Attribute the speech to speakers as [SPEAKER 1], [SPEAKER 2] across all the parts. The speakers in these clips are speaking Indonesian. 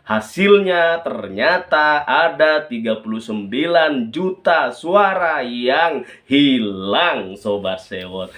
[SPEAKER 1] Hasilnya ternyata ada 39 juta suara yang hilang, Sobat Sewot.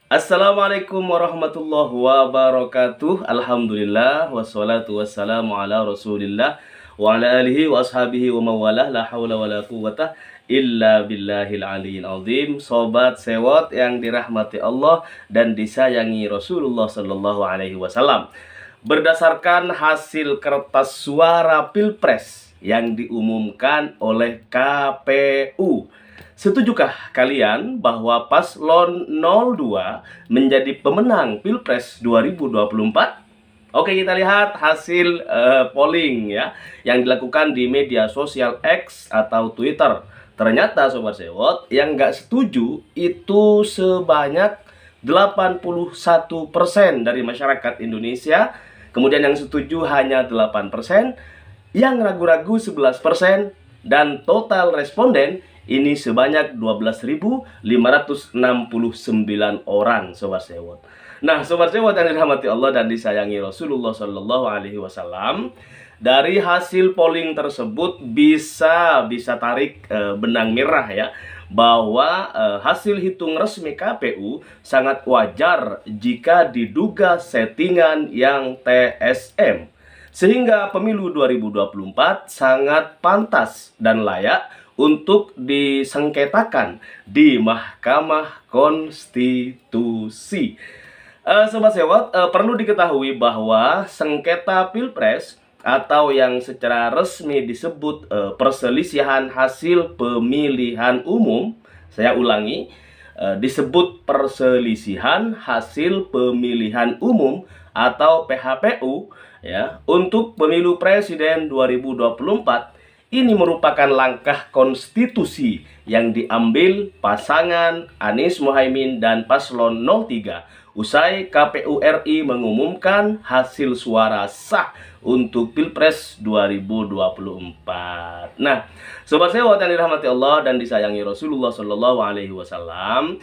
[SPEAKER 1] Assalamualaikum warahmatullahi wabarakatuh. Alhamdulillah wassalatu wassalamu ala Rasulillah wa ala alihi wa ashabihi wa mawalah, la haula wala quwwata illa billahil aliyil azim. Sobat Sewot yang dirahmati Allah dan disayangi Rasulullah sallallahu alaihi wasallam. Berdasarkan hasil kertas suara Pilpres yang diumumkan oleh KPU, setujukah kalian bahwa paslon 02 menjadi pemenang Pilpres 2024? Oke, kita lihat hasil polling ya yang dilakukan di media sosial X atau Twitter. Ternyata Sobat Sewot yang nggak setuju itu sebanyak 81% dari masyarakat Indonesia. Kemudian yang setuju hanya 8%, yang ragu-ragu 11%, dan total responden ini sebanyak 12.569 orang, Sobat Sewot. Nah, Sobat Sewot yang dirahmati Allah dan disayangi Rasulullah Shallallahu Alaihi Wasallam, dari hasil polling tersebut bisa tarik benang merah ya, bahwa hasil hitung resmi KPU sangat wajar jika diduga settingan yang TSM. Sehingga pemilu 2024 sangat pantas dan layak untuk disengketakan di Mahkamah Konstitusi. Sobat Sewot, perlu diketahui bahwa sengketa Pilpres atau yang secara resmi disebut perselisihan hasil pemilihan umum, saya ulangi, disebut perselisihan hasil pemilihan umum atau PHPU ya, untuk pemilu presiden 2024. Ini merupakan langkah konstitusi yang diambil pasangan Anies Mohaimin dan paslon 03 usai KPU RI mengumumkan hasil suara sah untuk Pilpres 2024. Nah, Sobat Sewot yang dirahmati Allah dan disayangi Rasulullah Shallallahu Alaihi Wasallam,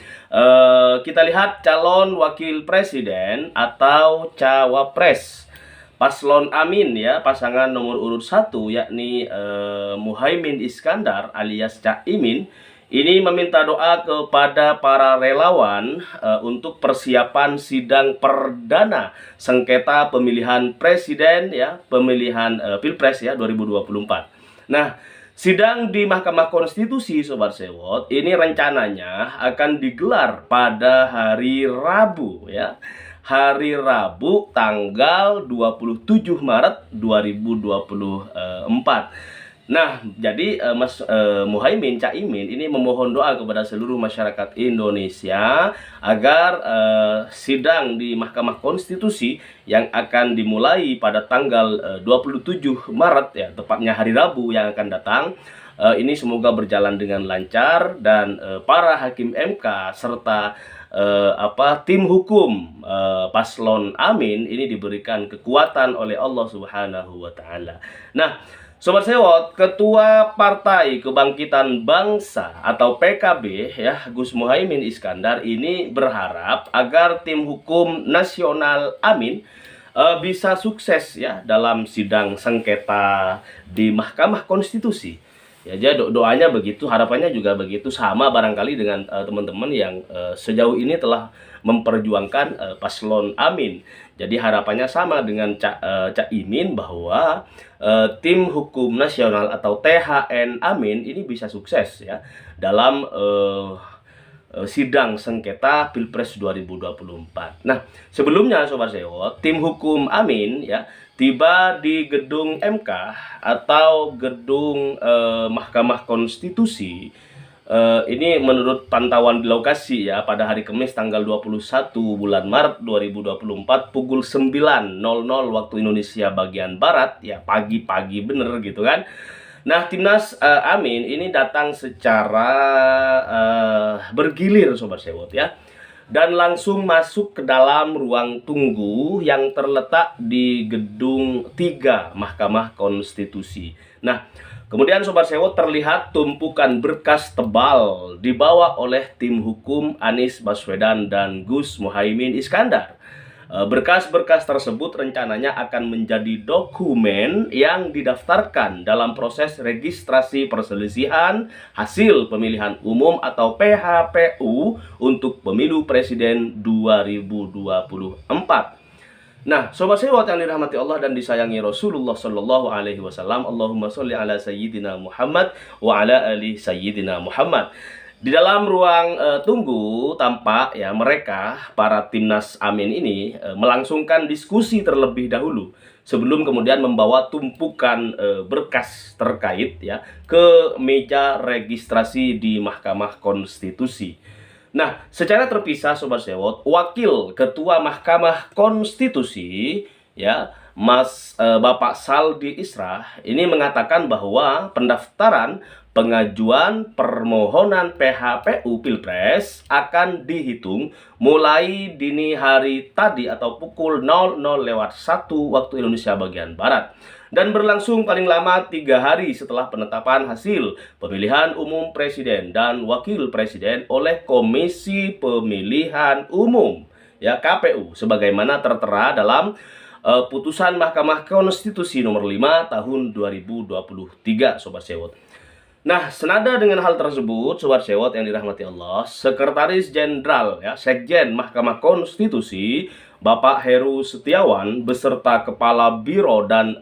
[SPEAKER 1] kita lihat calon wakil presiden atau cawapres paslon Amin ya, pasangan nomor urut 1 yakni Muhaimin Iskandar alias Caimin, ini meminta doa kepada para relawan untuk persiapan sidang perdana sengketa pemilihan presiden ya, pemilihan Pilpres ya 2024. Nah, sidang di Mahkamah Konstitusi Sobat Sewot ini rencananya akan digelar pada hari Rabu ya. Hari Rabu tanggal 27 Maret 2024. Nah, jadi Mas Muhaimin Caimin ini memohon doa kepada seluruh masyarakat Indonesia agar sidang di Mahkamah Konstitusi yang akan dimulai pada tanggal 27 Maret ya, tepatnya hari Rabu yang akan datang, ini semoga berjalan dengan lancar dan para hakim MK serta tim hukum paslon Amin ini diberikan kekuatan oleh Allah Subhanahu wa taala. Nah, Sobat Sewot, Ketua Partai Kebangkitan Bangsa atau PKB ya, Gus Muhaimin Iskandar ini berharap agar tim hukum nasional Amin bisa sukses ya dalam sidang sengketa di Mahkamah Konstitusi. Ya, jadi doanya begitu, harapannya juga begitu, sama barangkali dengan teman-teman yang sejauh ini telah memperjuangkan paslon Amin. Jadi harapannya sama dengan Caimin bahwa tim hukum nasional atau THN Amin ini bisa sukses ya dalam sidang sengketa Pilpres 2024. Nah, sebelumnya Sobat Sewot, tim hukum Amin ya tiba di gedung MK atau gedung Mahkamah Konstitusi. Ini menurut pantauan di lokasi ya, pada hari Kamis tanggal 21 bulan Maret 2024 pukul 9.00 waktu Indonesia bagian Barat ya, pagi-pagi bener gitu kan. Nah, timnas Amin ini datang secara bergilir Sobat Sewot ya, dan langsung masuk ke dalam ruang tunggu yang terletak di gedung 3 Mahkamah Konstitusi. Nah, Kemudian Sobat Sewot, terlihat tumpukan berkas tebal dibawa oleh tim hukum Anies Baswedan dan Gus Muhaimin Iskandar. Berkas-berkas tersebut rencananya akan menjadi dokumen yang didaftarkan dalam proses registrasi perselisihan hasil pemilihan umum atau PHPU untuk pemilu presiden 2024. Nah, Sobat Sewot yang dirahmati Allah dan disayangi Rasulullah Shallallahu Alaihi Wasallam, Allahumma sholli ala Sayyidina Muhammad wa ala ali Sayyidina Muhammad. Di dalam ruang tunggu tampak ya mereka para timnas Amin ini melangsungkan diskusi terlebih dahulu sebelum kemudian membawa tumpukan berkas terkait ya ke meja registrasi di Mahkamah Konstitusi. Nah, secara terpisah Sobat Sewot, Wakil Ketua Mahkamah Konstitusi ya Bapak Saldi Isra ini mengatakan bahwa pendaftaran pengajuan permohonan PHPU Pilpres akan dihitung mulai dini hari tadi atau pukul 00.01 waktu Indonesia bagian Barat dan berlangsung paling lama 3 hari setelah penetapan hasil pemilihan umum presiden dan wakil presiden oleh Komisi Pemilihan Umum ya KPU sebagaimana tertera dalam putusan Mahkamah Konstitusi nomor 5 tahun 2023 Sobat Sewot. Nah, senada dengan hal tersebut, Sobat Sewot yang dirahmati Allah, Sekretaris Jenderal ya Sekjen Mahkamah Konstitusi Bapak Heru Setiawan beserta Kepala Biro dan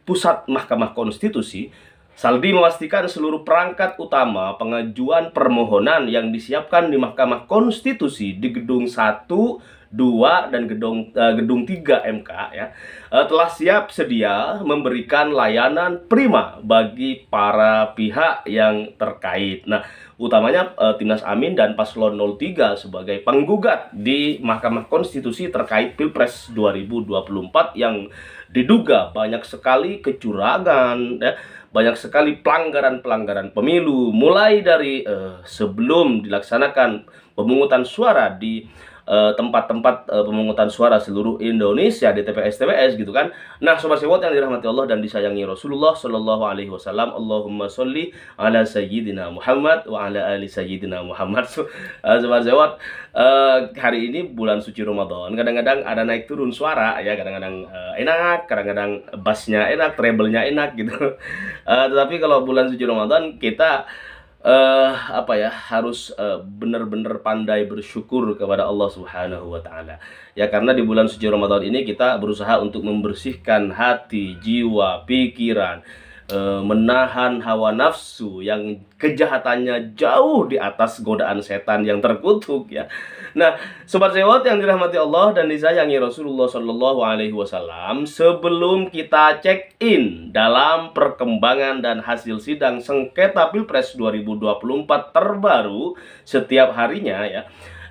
[SPEAKER 1] Pusat Mahkamah Konstitusi Saldi memastikan seluruh perangkat utama pengajuan permohonan yang disiapkan di Mahkamah Konstitusi di Gedung 1, 2 dan gedung 3 MK ya telah siap sedia memberikan layanan prima bagi para pihak yang terkait. Nah, utamanya Timnas Amin dan Paslon 03 sebagai penggugat di Mahkamah Konstitusi terkait Pilpres 2024 yang diduga banyak sekali kecurangan ya, banyak sekali pelanggaran-pelanggaran pemilu mulai dari sebelum dilaksanakan pemungutan suara di tempat-tempat pemungutan suara seluruh Indonesia di TPS-TPS gitu kan. Nah, Sobat Sewot yang dirahmati Allah dan disayangi Rasulullah Shallallahu Alaihi Wasallam, Allahumma sholli ala Sayyidina Muhammad wa ala ali Sayyidina Muhammad. Sobat Sewot, hari ini bulan suci Ramadan, kadang-kadang ada naik turun suara ya, kadang-kadang enak, kadang-kadang bassnya enak, treble-nya enak gitu. Tetapi kalau bulan suci Ramadan kita harus benar-benar pandai bersyukur kepada Allah Subhanahu wa taala. Ya, karena di bulan suci Ramadan ini kita berusaha untuk membersihkan hati, jiwa, pikiran, menahan hawa nafsu yang kejahatannya jauh di atas godaan setan yang terkutuk ya. Nah, Sobat Sewot yang dirahmati Allah dan disayangi Rasulullah Shallallahu Alaihi Wasallam, sebelum kita check in dalam perkembangan dan hasil sidang sengketa Pilpres 2024 terbaru setiap harinya ya.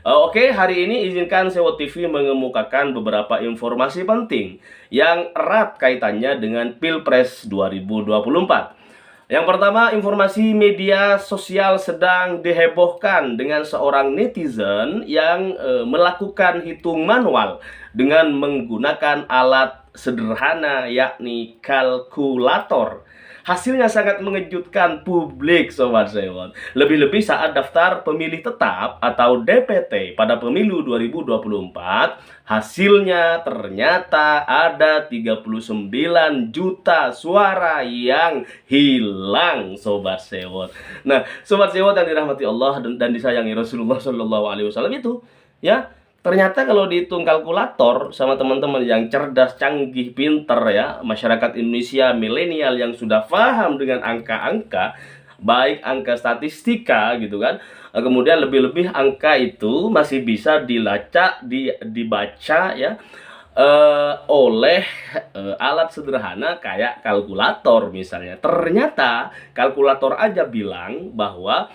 [SPEAKER 1] Oke, hari ini izinkan Sewot TV mengemukakan beberapa informasi penting yang erat kaitannya dengan Pilpres 2024. Yang pertama, informasi media sosial sedang dihebohkan dengan seorang netizen yang melakukan hitung manual dengan menggunakan alat sederhana yakni kalkulator. Hasilnya sangat mengejutkan publik Sobat Sewot. Lebih-lebih saat daftar pemilih tetap atau DPT pada pemilu 2024, hasilnya ternyata ada 39 juta suara yang hilang Sobat Sewot. Nah, Sobat Sewot yang dirahmati Allah dan disayangi Rasulullah Shallallahu Alaihi Wasallam itu ya, ternyata kalau dihitung kalkulator sama teman-teman yang cerdas, canggih, pinter ya, masyarakat Indonesia milenial yang sudah paham dengan angka-angka, baik angka statistika gitu kan, kemudian lebih-lebih angka itu masih bisa dibaca ya oleh alat sederhana kayak kalkulator misalnya. Ternyata kalkulator aja bilang bahwa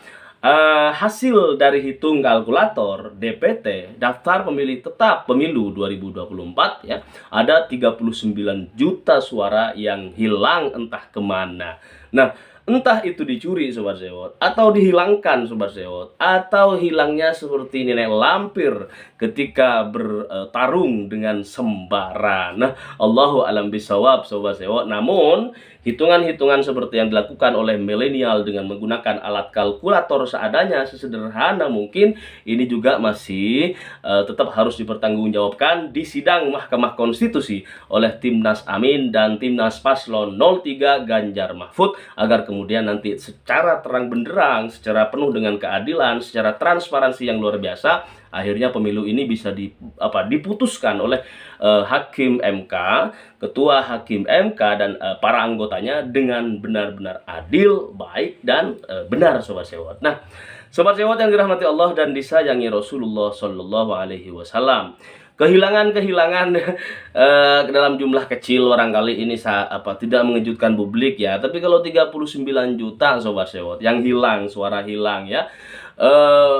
[SPEAKER 1] hasil dari hitung kalkulator DPT daftar pemilih tetap pemilu 2024 ya, ada 39 juta suara yang hilang entah kemana. Nah, Entah itu dicuri Sobat Sewot, atau dihilangkan Sobat Sewot, atau hilangnya seperti nilai lampir ketika bertarung dengan sembara. Nah, Allahu alam bisawab Sobat Sewot. Namun hitungan-hitungan seperti yang dilakukan oleh milenial dengan menggunakan alat kalkulator seadanya, sesederhana mungkin, ini juga masih tetap harus dipertanggungjawabkan di sidang Mahkamah Konstitusi oleh Timnas Amin dan Timnas Paslon 03 Ganjar Mahfud, agar kemudian nanti secara terang benderang, secara penuh dengan keadilan, secara transparansi yang luar biasa, akhirnya pemilu ini bisa diputuskan oleh Hakim MK, Ketua Hakim MK dan para anggotanya dengan benar-benar adil, baik, dan benar Sobat Sewot. Nah, Sobat Sewot yang dirahmati Allah dan disayangi Rasulullah Shallallahu Alaihi Wasallam, kehilangan dalam jumlah kecil barangkali ini tidak mengejutkan publik ya, tapi kalau 39 juta Sobat Sewot yang hilang, suara hilang ya,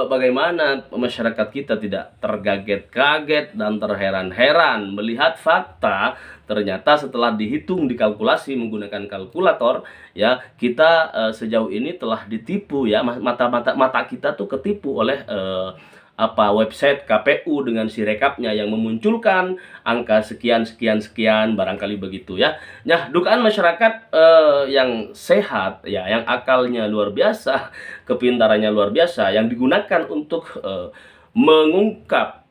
[SPEAKER 1] bagaimana masyarakat kita tidak terkaget-kaget dan terheran-heran melihat fakta ternyata setelah dihitung, dikalkulasi menggunakan kalkulator ya, kita sejauh ini telah ditipu ya, mata kita tuh ketipu oleh website KPU dengan sirekapnya yang memunculkan angka sekian barangkali begitu ya. Nah, dugaan masyarakat yang sehat ya, yang akalnya luar biasa, kepintarannya luar biasa, yang digunakan untuk mengungkap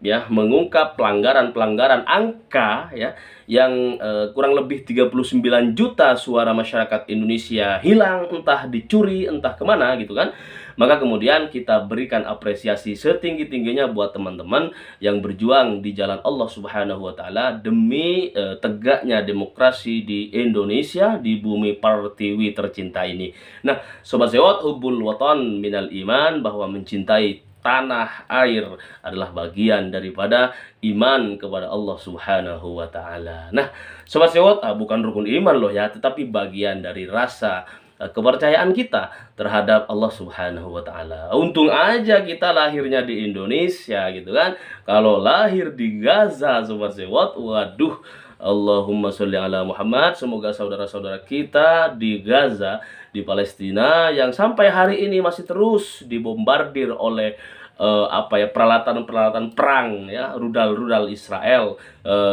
[SPEAKER 1] pelanggaran angka ya, yang kurang lebih 39 juta suara masyarakat Indonesia hilang, entah dicuri, entah kemana gitu kan. Maka kemudian kita berikan apresiasi setinggi-tingginya buat teman-teman yang berjuang di jalan Allah Subhanahu wa Ta'ala demi tegaknya demokrasi di Indonesia, di bumi Pertiwi tercinta ini. Nah, Sobat Sewot, hubbul watan minal iman, bahwa mencintai tanah air adalah bagian daripada iman kepada Allah Subhanahu wa Ta'ala. Nah, Sobat Sewot, bukan rukun iman loh ya, tetapi bagian dari rasa kepercayaan kita terhadap Allah Subhanahu wa Ta'ala. Untung aja kita lahirnya di Indonesia gitu kan. Kalau lahir di Gaza Sobat Sewot, waduh, Allahumma sholli ala Muhammad. Semoga saudara-saudara kita di Gaza, di Palestina, yang sampai hari ini masih terus dibombardir oleh peralatan perang ya, rudal Israel,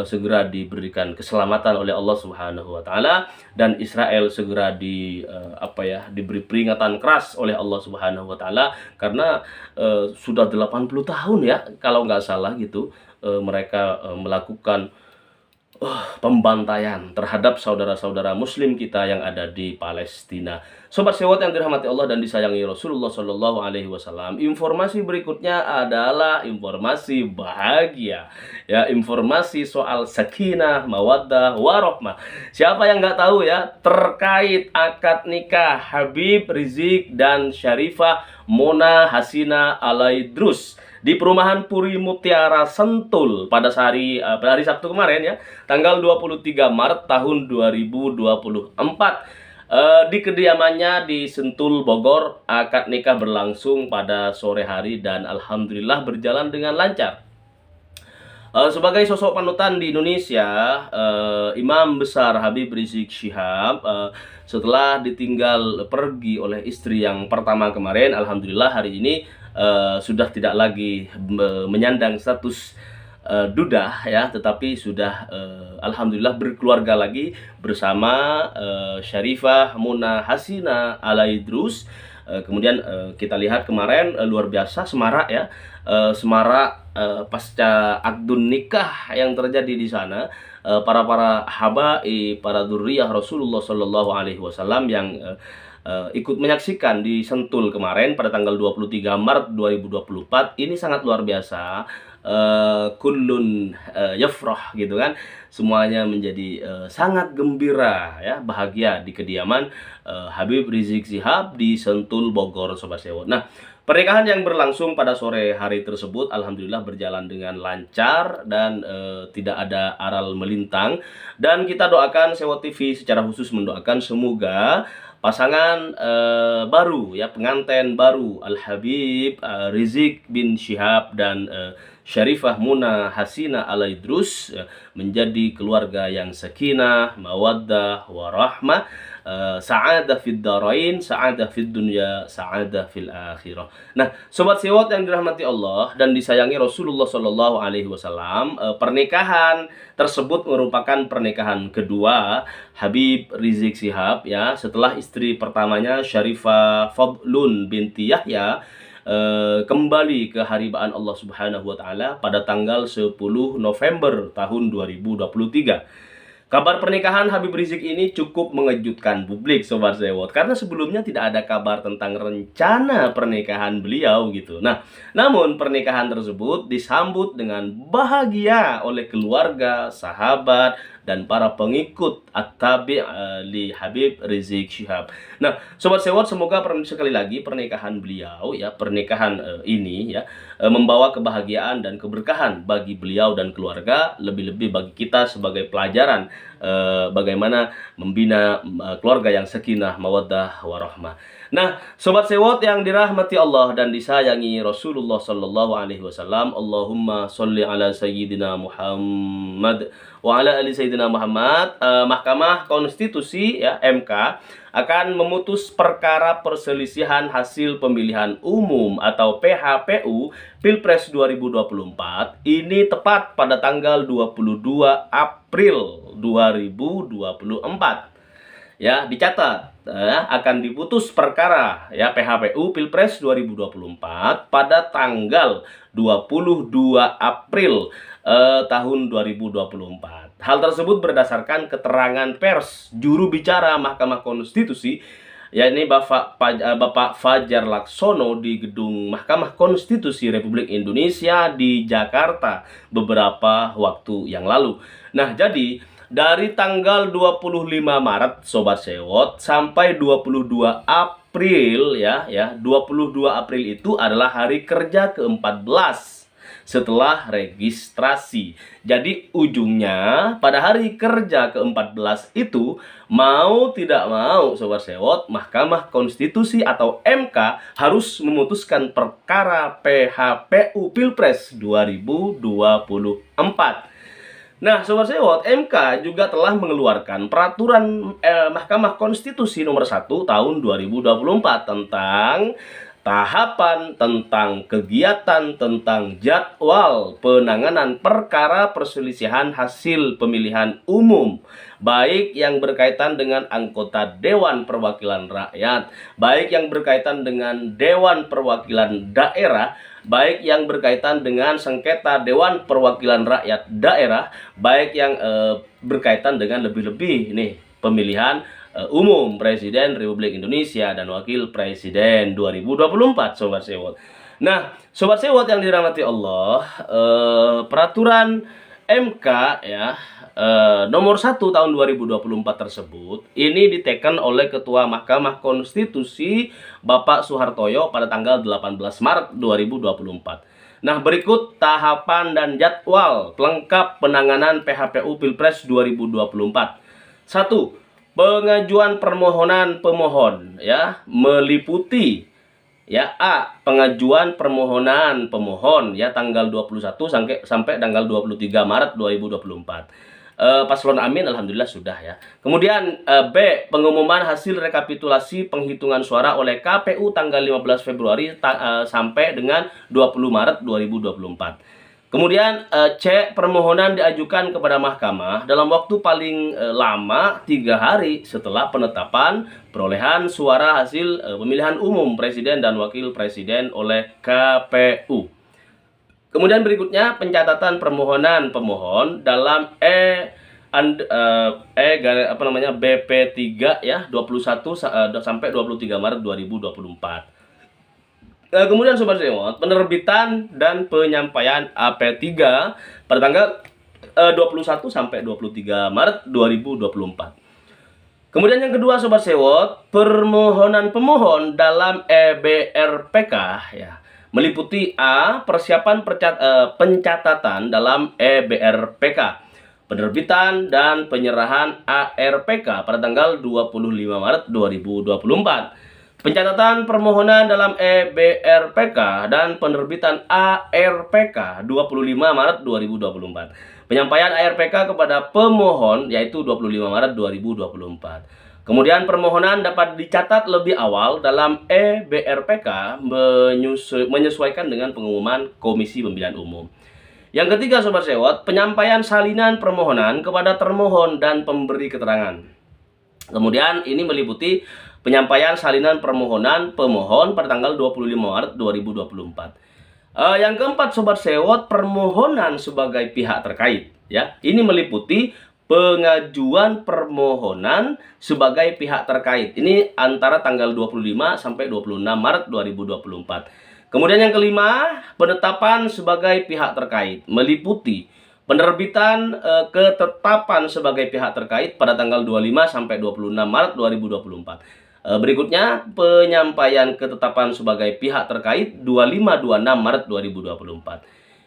[SPEAKER 1] segera diberikan keselamatan oleh Allah Subhanahu wa Ta'ala, dan Israel segera diberi peringatan keras oleh Allah Subhanahu wa Ta'ala, karena sudah 80 tahun ya kalau nggak salah gitu, mereka melakukan pembantaian terhadap saudara-saudara muslim kita yang ada di Palestina. Sobat Sewot yang dirahmati Allah dan disayangi Rasulullah Shallallahu Alaihi Wasallam, informasi berikutnya adalah informasi bahagia ya, informasi soal sakinah, mawaddah, warohmah. Siapa yang nggak tahu ya terkait akad nikah Habib Rizik dan Syarifah Mona Hasina Alaidrus di perumahan Puri Mutiara Sentul pada hari Sabtu kemarin ya, tanggal 23 Maret tahun 2024. Di kediamannya di Sentul, Bogor. Akad nikah berlangsung pada sore hari dan alhamdulillah berjalan dengan lancar. Sebagai sosok panutan di Indonesia, Imam Besar Habib Rizik Syihab setelah ditinggal pergi oleh istri yang pertama kemarin, alhamdulillah hari ini sudah tidak lagi menyandang status duda ya, tetapi sudah alhamdulillah berkeluarga lagi bersama Syarifah Mona Hasina Alaidrus. Kemudian kita lihat kemarin luar biasa semarak ya, semarak pasca akdun nikah yang terjadi di sana. Para habaib, para dzurriyyah Rasulullah Shallallahu Alaihi Wasallam yang ikut menyaksikan di Sentul kemarin pada tanggal 23 Maret 2024 ini sangat luar biasa. Kullun yafrah gitu kan, semuanya menjadi sangat gembira ya, bahagia di kediaman Habib Rizik Syihab di Sentul, Bogor Sobat Sewot. Nah, pernikahan yang berlangsung pada sore hari tersebut alhamdulillah berjalan dengan lancar dan tidak ada aral melintang, dan kita doakan, Sewot TV secara khusus mendoakan semoga pasangan baru ya, pengantin baru Al Habib Rizik bin Syihab dan Syarifah Muna Hasina Alaidrus menjadi keluarga yang sakinah, mawaddah, warahmah, sa'adah fid darain, sa'adah fid dunya, sa'adah fil akhirah. Nah, sobat sewot yang dirahmati Allah dan disayangi Rasulullah Shallallahu Alaihi Wasallam, pernikahan tersebut merupakan pernikahan kedua Habib Rizik Syihab ya, setelah istri pertamanya Syarifah Fadlun binti Yahya kembali ke haribaan Allah Subhanahu wa taala pada tanggal 10 November tahun 2023. Kabar pernikahan Habib Rizik ini cukup mengejutkan publik, Sobat Sewot, karena sebelumnya tidak ada kabar tentang rencana pernikahan beliau gitu. Nah, namun pernikahan tersebut disambut dengan bahagia oleh keluarga, sahabat, dan para pengikut at-tabi' li Habib Rizik Syihab. Nah, Sobat Sewot, semoga sekali lagi pernikahan beliau ya, pernikahan ini ya membawa kebahagiaan dan keberkahan bagi beliau dan keluarga, lebih-lebih bagi kita sebagai pelajaran bagaimana membina keluarga yang sakinah, mawaddah, warahmah. Nah, Sobat Sewot yang dirahmati Allah dan disayangi Rasulullah Sallallahu Alaihi Wasallam, Allahumma sholli ala Sayyidina Muhammad wa ala ali Sayyidina Muhammad. Mahkamah Konstitusi ya, MK akan memutus perkara perselisihan hasil pemilihan umum atau PHPU Pilpres 2024 ini tepat pada tanggal 22 April 2024. Ya, dicatat akan diputus perkara ya PHPU Pilpres 2024 pada tanggal 22 April tahun 2024. Hal tersebut berdasarkan keterangan pers juru bicara Mahkamah Konstitusi, yakni Bapak Fajar Laksono di gedung Mahkamah Konstitusi Republik Indonesia di Jakarta beberapa waktu yang lalu. Nah, jadi dari tanggal 25 Maret Sobat Sewot sampai 22 April ya 22 April itu adalah hari kerja ke-14 setelah registrasi. Jadi ujungnya pada hari kerja ke-14 itu, mau tidak mau Sobat Sewot, Mahkamah Konstitusi atau MK harus memutuskan perkara PHPU Pilpres 2024. Nah, Sobat Sewot, MK juga telah mengeluarkan peraturan Mahkamah Konstitusi nomor 1 tahun 2024 tentang tahapan, tentang kegiatan, tentang jadwal penanganan perkara perselisihan hasil pemilihan umum, baik yang berkaitan dengan anggota Dewan Perwakilan Rakyat, baik yang berkaitan dengan Dewan Perwakilan Daerah, baik yang berkaitan dengan sengketa Dewan Perwakilan Rakyat Daerah, baik yang berkaitan dengan lebih-lebih nih pemilihan umum Presiden Republik Indonesia dan Wakil Presiden 2024, Sobat Sewot. Nah, Sobat Sewot yang dirahmati Allah, peraturan MK ya nomor 1 tahun 2024 tersebut ini diteken oleh Ketua Mahkamah Konstitusi Bapak Suhartoyo pada tanggal 18 Maret 2024. Nah, berikut tahapan dan jadwal pelengkap penanganan PHPU Pilpres 2024. 1. Pengajuan permohonan pemohon ya meliputi ya A. Pengajuan permohonan pemohon ya tanggal 21 sampai tanggal 23 Maret 2024. Paslon Amin alhamdulillah sudah ya. Kemudian B. Pengumuman hasil rekapitulasi penghitungan suara oleh KPU tanggal 15 Februari sampai dengan 20 Maret 2024. Kemudian C. Permohonan diajukan kepada mahkamah dalam waktu paling lama 3 hari setelah penetapan perolehan suara hasil pemilihan umum Presiden dan Wakil Presiden oleh KPU. Kemudian berikutnya pencatatan permohonan pemohon dalam BP3 ya 21 sampai 23 Maret 2024. Kemudian Sobat Sewot, penerbitan dan penyampaian AP3 pada tanggal 21 sampai 23 Maret 2024. Kemudian yang kedua Sobat Sewot, permohonan pemohon dalam EBRPK ya meliputi A. Persiapan pencatatan dalam EBRPK, penerbitan dan penyerahan ARPK pada tanggal 25 Maret 2024. Pencatatan permohonan dalam EBRPK dan penerbitan ARPK 25 Maret 2024. Penyampaian ARPK kepada pemohon yaitu 25 Maret 2024. Kemudian permohonan dapat dicatat lebih awal dalam EBRPK menyesuaikan dengan pengumuman Komisi Pemilihan Umum. Yang ketiga Sobat Sewot, penyampaian salinan permohonan kepada termohon dan pemberi keterangan. Kemudian ini meliputi penyampaian salinan permohonan pemohon pada tanggal 25 Maret 2024. Yang keempat Sobat Sewot, permohonan sebagai pihak terkait ya. Ini meliputi pengajuan permohonan sebagai pihak terkait. Ini antara tanggal 25 sampai 26 Maret 2024. Kemudian yang kelima, penetapan sebagai pihak terkait meliputi penerbitan ketetapan sebagai pihak terkait pada tanggal 25 sampai 26 Maret 2024. Berikutnya, penyampaian ketetapan sebagai pihak terkait 25-26 Maret 2024.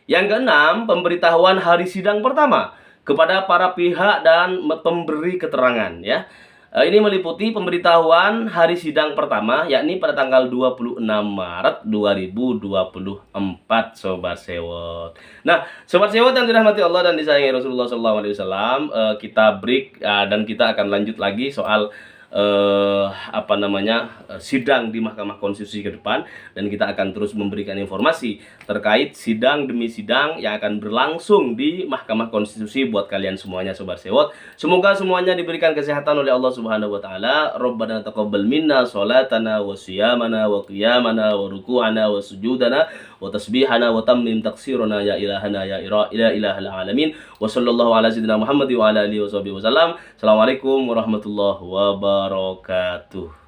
[SPEAKER 1] Yang keenam, pemberitahuan hari sidang pertama kepada para pihak dan pemberi keterangan ya. Ini meliputi pemberitahuan hari sidang pertama yakni pada tanggal 26 Maret 2024 Sobat Sewot. Nah, Sobat Sewot yang dirahmati Allah dan disayangi Rasulullah SAW, kita break dan kita akan lanjut lagi soal sidang di Mahkamah Konstitusi ke depan, dan kita akan terus memberikan informasi terkait sidang demi sidang yang akan berlangsung di Mahkamah Konstitusi buat kalian semuanya Sobat Sewot. Semoga semuanya diberikan kesehatan oleh Allah Subhanahu wa taala. Rabbana taqabbal minna sholatana wa siyamana wa qiyamana wa ruku'ana wa sujudana wa tasbihana wa tammim taksirana ya ilahana ya ilahal alamin. Wa sallallahu ala sayyidina Muhammad wa ala alihi wa sahbihi wasallam. Assalamualaikum warahmatullahi wabarakatuh.